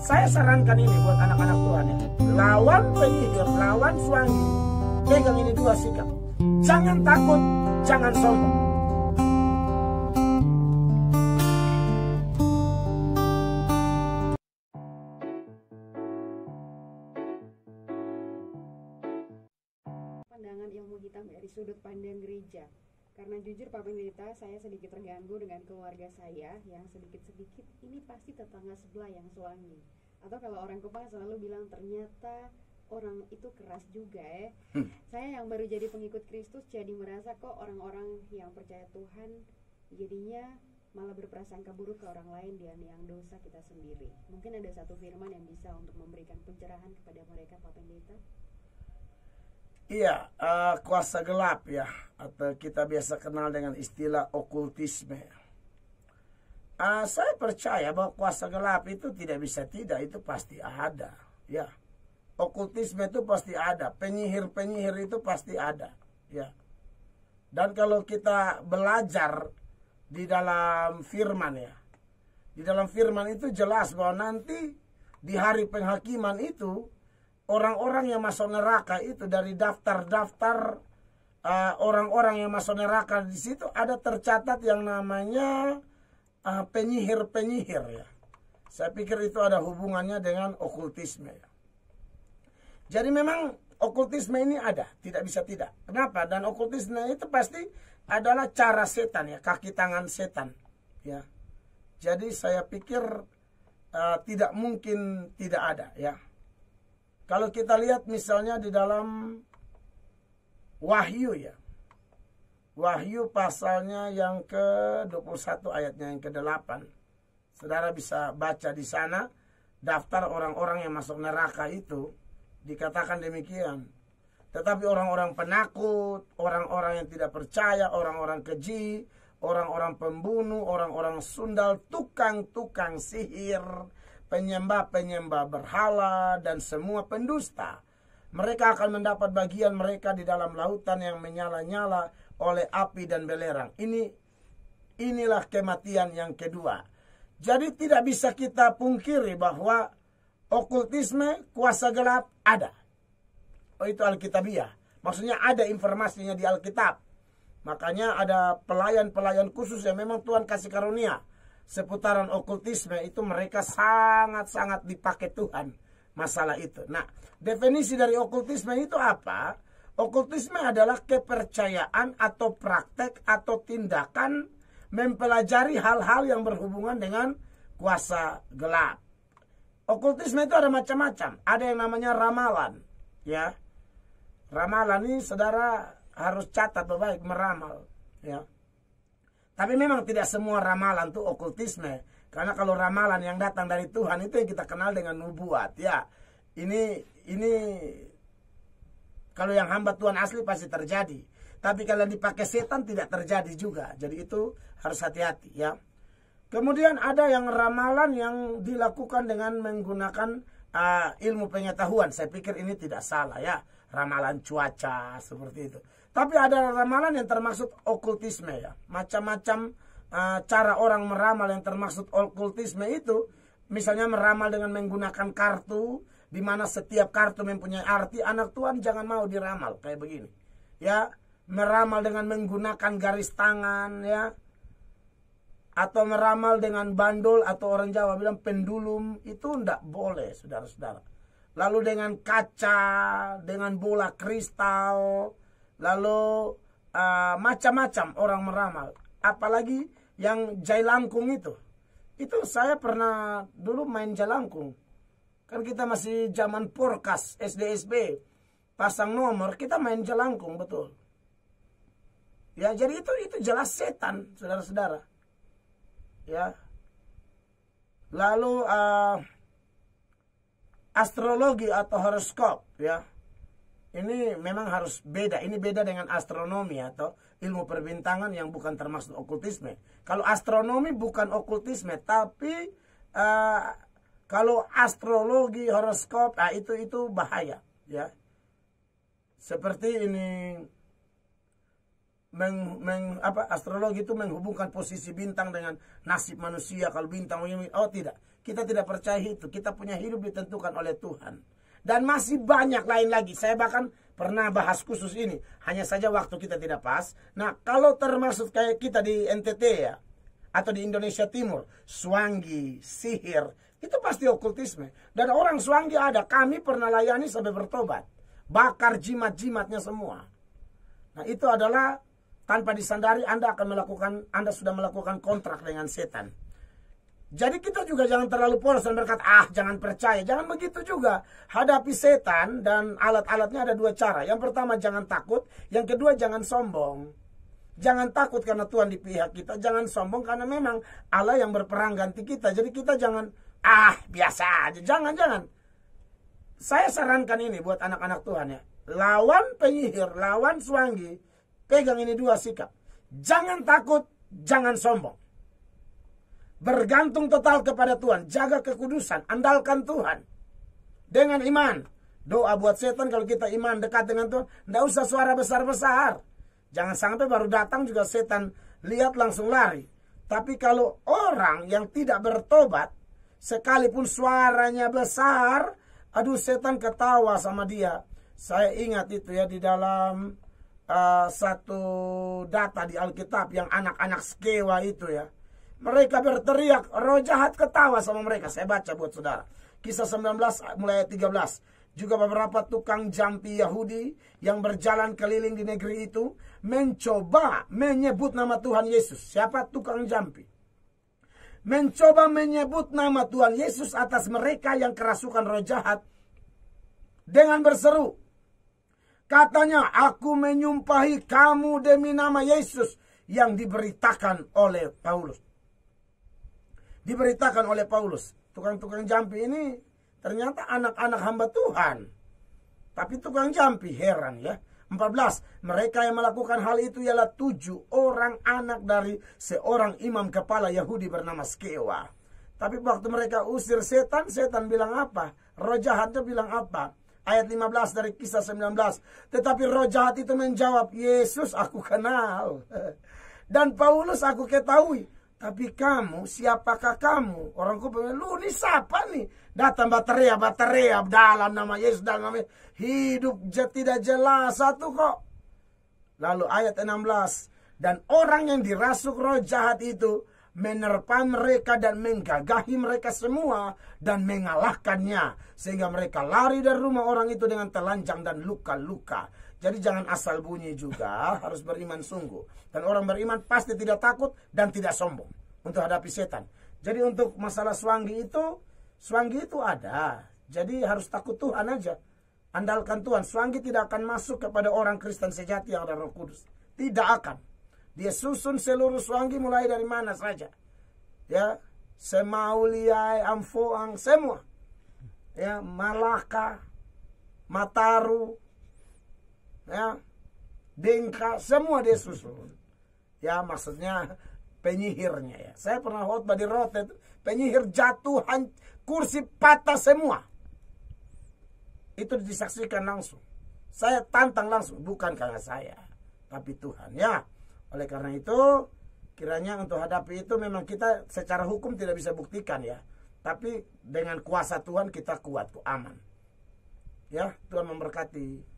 Saya sarankan ini buat anak-anak Tuhan ya. Lawan penyihir, lawan suami. Pegang ini dua sikap. Jangan takut, jangan sombong. Pandangan ilmu hitam dari sudut pandang gereja. Karena jujur Pak Pendeta, saya sedikit terganggu dengan keluarga saya yang sedikit-sedikit ini pasti tetangga sebelah yang suami. Atau kalau orang Kupang selalu bilang ternyata orang itu keras juga ya. Saya yang baru jadi pengikut Kristus jadi merasa kok orang-orang yang percaya Tuhan jadinya malah berprasangka buruk ke orang lain dan yang dosa kita sendiri. Mungkin ada satu firman yang bisa untuk memberikan pencerahan kepada mereka Pak Pendeta. Iya, kuasa gelap ya, atau kita biasa kenal dengan istilah okultisme. Saya percaya bahwa kuasa gelap itu tidak bisa tidak, itu pasti ada. Ya, okultisme itu pasti ada, penyihir-penyihir itu pasti ada. Ya, dan kalau kita belajar di dalam firman ya, di dalam firman itu jelas bahwa nanti di hari penghakiman itu orang-orang yang masuk neraka itu dari daftar-daftar orang-orang yang masuk neraka di situ ada tercatat yang namanya penyihir-penyihir ya. Saya pikir itu ada hubungannya dengan okultisme ya. Jadi memang okultisme ini ada, tidak bisa tidak. Kenapa? Dan okultisme itu pasti adalah cara setan ya, kaki tangan setan ya. Jadi saya pikir tidak mungkin tidak ada ya. Kalau kita lihat misalnya di dalam Wahyu ya. Wahyu pasalnya yang ke-21 ayatnya yang ke-8. Saudara bisa baca di sana daftar orang-orang yang masuk neraka itu dikatakan demikian. Tetapi orang-orang penakut, orang-orang yang tidak percaya, orang-orang keji, orang-orang pembunuh, orang-orang sundal, tukang-tukang sihir, penyembah-penyembah berhala dan semua pendusta, mereka akan mendapat bagian mereka di dalam lautan yang menyala-nyala oleh api dan belerang. Inilah kematian yang kedua. Jadi tidak bisa kita pungkiri bahwa okultisme, kuasa gelap ada. Oh, itu Alkitabiah. Maksudnya ada informasinya di Alkitab. Makanya ada pelayan-pelayan khusus yang memang Tuhan kasih karunia seputaran okultisme itu, mereka sangat-sangat dipakai Tuhan masalah itu. Nah, definisi dari okultisme itu apa? Okultisme adalah kepercayaan atau praktek atau tindakan mempelajari hal-hal yang berhubungan dengan kuasa gelap. Okultisme itu ada macam-macam. Ada yang namanya ramalan, ya. Ramalan ini saudara harus catat baik, meramal, ya. Tapi memang tidak semua ramalan itu okultisme. Karena kalau ramalan yang datang dari Tuhan itu yang kita kenal dengan nubuat. Ya, ini kalau yang hamba Tuhan asli pasti terjadi. Tapi kalau dipakai setan tidak terjadi juga. Jadi itu harus hati-hati ya. Kemudian ada yang ramalan yang dilakukan dengan menggunakan ilmu pengetahuan. Saya pikir ini tidak salah ya. Ramalan cuaca seperti itu. Tapi ada ramalan yang termasuk okultisme ya. Macam-macam cara orang meramal yang termasuk okultisme itu. Misalnya meramal dengan menggunakan kartu. Di mana setiap kartu mempunyai arti. Anak Tuhan jangan mau diramal kayak begini. Ya, meramal dengan menggunakan garis tangan ya. Atau meramal dengan bandol atau orang Jawa bilang pendulum. Itu tidak boleh saudara-saudara. Lalu dengan kaca, dengan bola kristal. Lalu macam-macam orang meramal. Apalagi yang jailangkung itu. Itu saya pernah dulu main jailangkung. Kan kita masih zaman porkas, SDSB. Pasang nomor, kita main jailangkung, betul. Ya, jadi itu jelas setan, saudara-saudara. Ya. Lalu astrologi atau horoskop, ya. Ini memang harus beda. Ini beda dengan astronomi atau ilmu perbintangan yang bukan termasuk okultisme. Kalau astronomi bukan okultisme, tapi kalau astrologi, horoskop, itu bahaya, ya. Seperti ini astrologi itu menghubungkan posisi bintang dengan nasib manusia. Kalau bintang, oh tidak. Kita tidak percaya itu. Kita punya hidup ditentukan oleh Tuhan. Dan masih banyak lain lagi. Saya bahkan pernah bahas khusus ini. Hanya saja waktu kita tidak pas. Nah, kalau termasuk kayak kita di NTT ya, atau di Indonesia Timur, Swangi, sihir, itu pasti okultisme. Dan orang Swangi ada, kami pernah layani sampai bertobat. Bakar jimat-jimatnya semua. Nah, itu adalah tanpa disandari Anda sudah melakukan kontrak dengan setan. Jadi kita juga jangan terlalu polos dan berkata, jangan percaya. Jangan begitu juga. Hadapi setan dan alat-alatnya ada dua cara. Yang pertama, jangan takut. Yang kedua, jangan sombong. Jangan takut karena Tuhan di pihak kita. Jangan sombong karena memang Allah yang berperang ganti kita. Jadi kita jangan, biasa aja. Jangan. Saya sarankan ini buat anak-anak Tuhan ya. Lawan penyihir, lawan Swangi, pegang ini dua sikap. Jangan takut, jangan sombong. Bergantung total kepada Tuhan. Jaga kekudusan. Andalkan Tuhan. Dengan iman. Doa buat setan kalau kita iman dekat dengan Tuhan. Tidak usah suara besar-besar. Jangan sampai baru datang juga setan lihat langsung lari. Tapi kalau orang yang tidak bertobat, sekalipun suaranya besar, aduh setan ketawa sama dia. Saya ingat itu ya di dalam satu data di Alkitab yang anak-anak Skewa itu ya. Mereka berteriak, roh jahat ketawa sama mereka. Saya baca buat saudara. Kisah 19 mulai ayat 13. Juga beberapa tukang jampi Yahudi yang berjalan keliling di negeri itu mencoba menyebut nama Tuhan Yesus. Siapa tukang jampi? Mencoba menyebut nama Tuhan Yesus atas mereka yang kerasukan roh jahat dengan berseru. Katanya, aku menyumpahi kamu demi nama Yesus yang diberitakan oleh Paulus. Diberitakan oleh Paulus. Tukang-tukang jampi ini ternyata anak-anak hamba Tuhan. Tapi tukang jampi, heran ya. 14. Mereka yang melakukan hal itu ialah 7 orang anak dari seorang imam kepala Yahudi bernama Skewa. Tapi waktu mereka usir setan, setan bilang apa? Roh jahatnya bilang apa? Ayat 15 dari kisah 19. Tetapi roh jahat itu menjawab, Yesus aku kenal. Dan Paulus aku ketahui. Tapi kamu, siapakah kamu? Orang bilang, lu ini siapa nih? Datang bateria dalam nama Yesus, dalam nama Yesus. Hidup tidak jelas satu kok. Lalu ayat 16. Dan orang yang dirasuk roh jahat itu menerpa mereka dan menggagahi mereka semua dan mengalahkannya. Sehingga mereka lari dari rumah orang itu dengan telanjang dan luka-luka. Jadi jangan asal bunyi juga, harus beriman sungguh. Dan orang beriman pasti tidak takut dan tidak sombong untuk hadapi setan. Jadi untuk masalah Swangi itu ada. Jadi harus takut Tuhan aja. Andalkan Tuhan. Swangi tidak akan masuk kepada orang Kristen sejati yang ada Roh Kudus. Tidak akan. Dia susun seluruh Swangi mulai dari mana saja. Ya, Semauliai, Amfoang, semua. Ya, Malaka, Mataru, ya, Dengka, semua dia susun. Ya, maksudnya penyihirnya ya. Saya pernah khotbah di Rote, penyihir jatuh, kursi patah semua. Itu disaksikan langsung. Saya tantang langsung, bukan karena saya, tapi Tuhan ya. Oleh karena itu, kiranya untuk hadapi itu memang kita secara hukum tidak bisa buktikan ya. Tapi dengan kuasa Tuhan kita kuat, aman. Ya, Tuhan memberkati.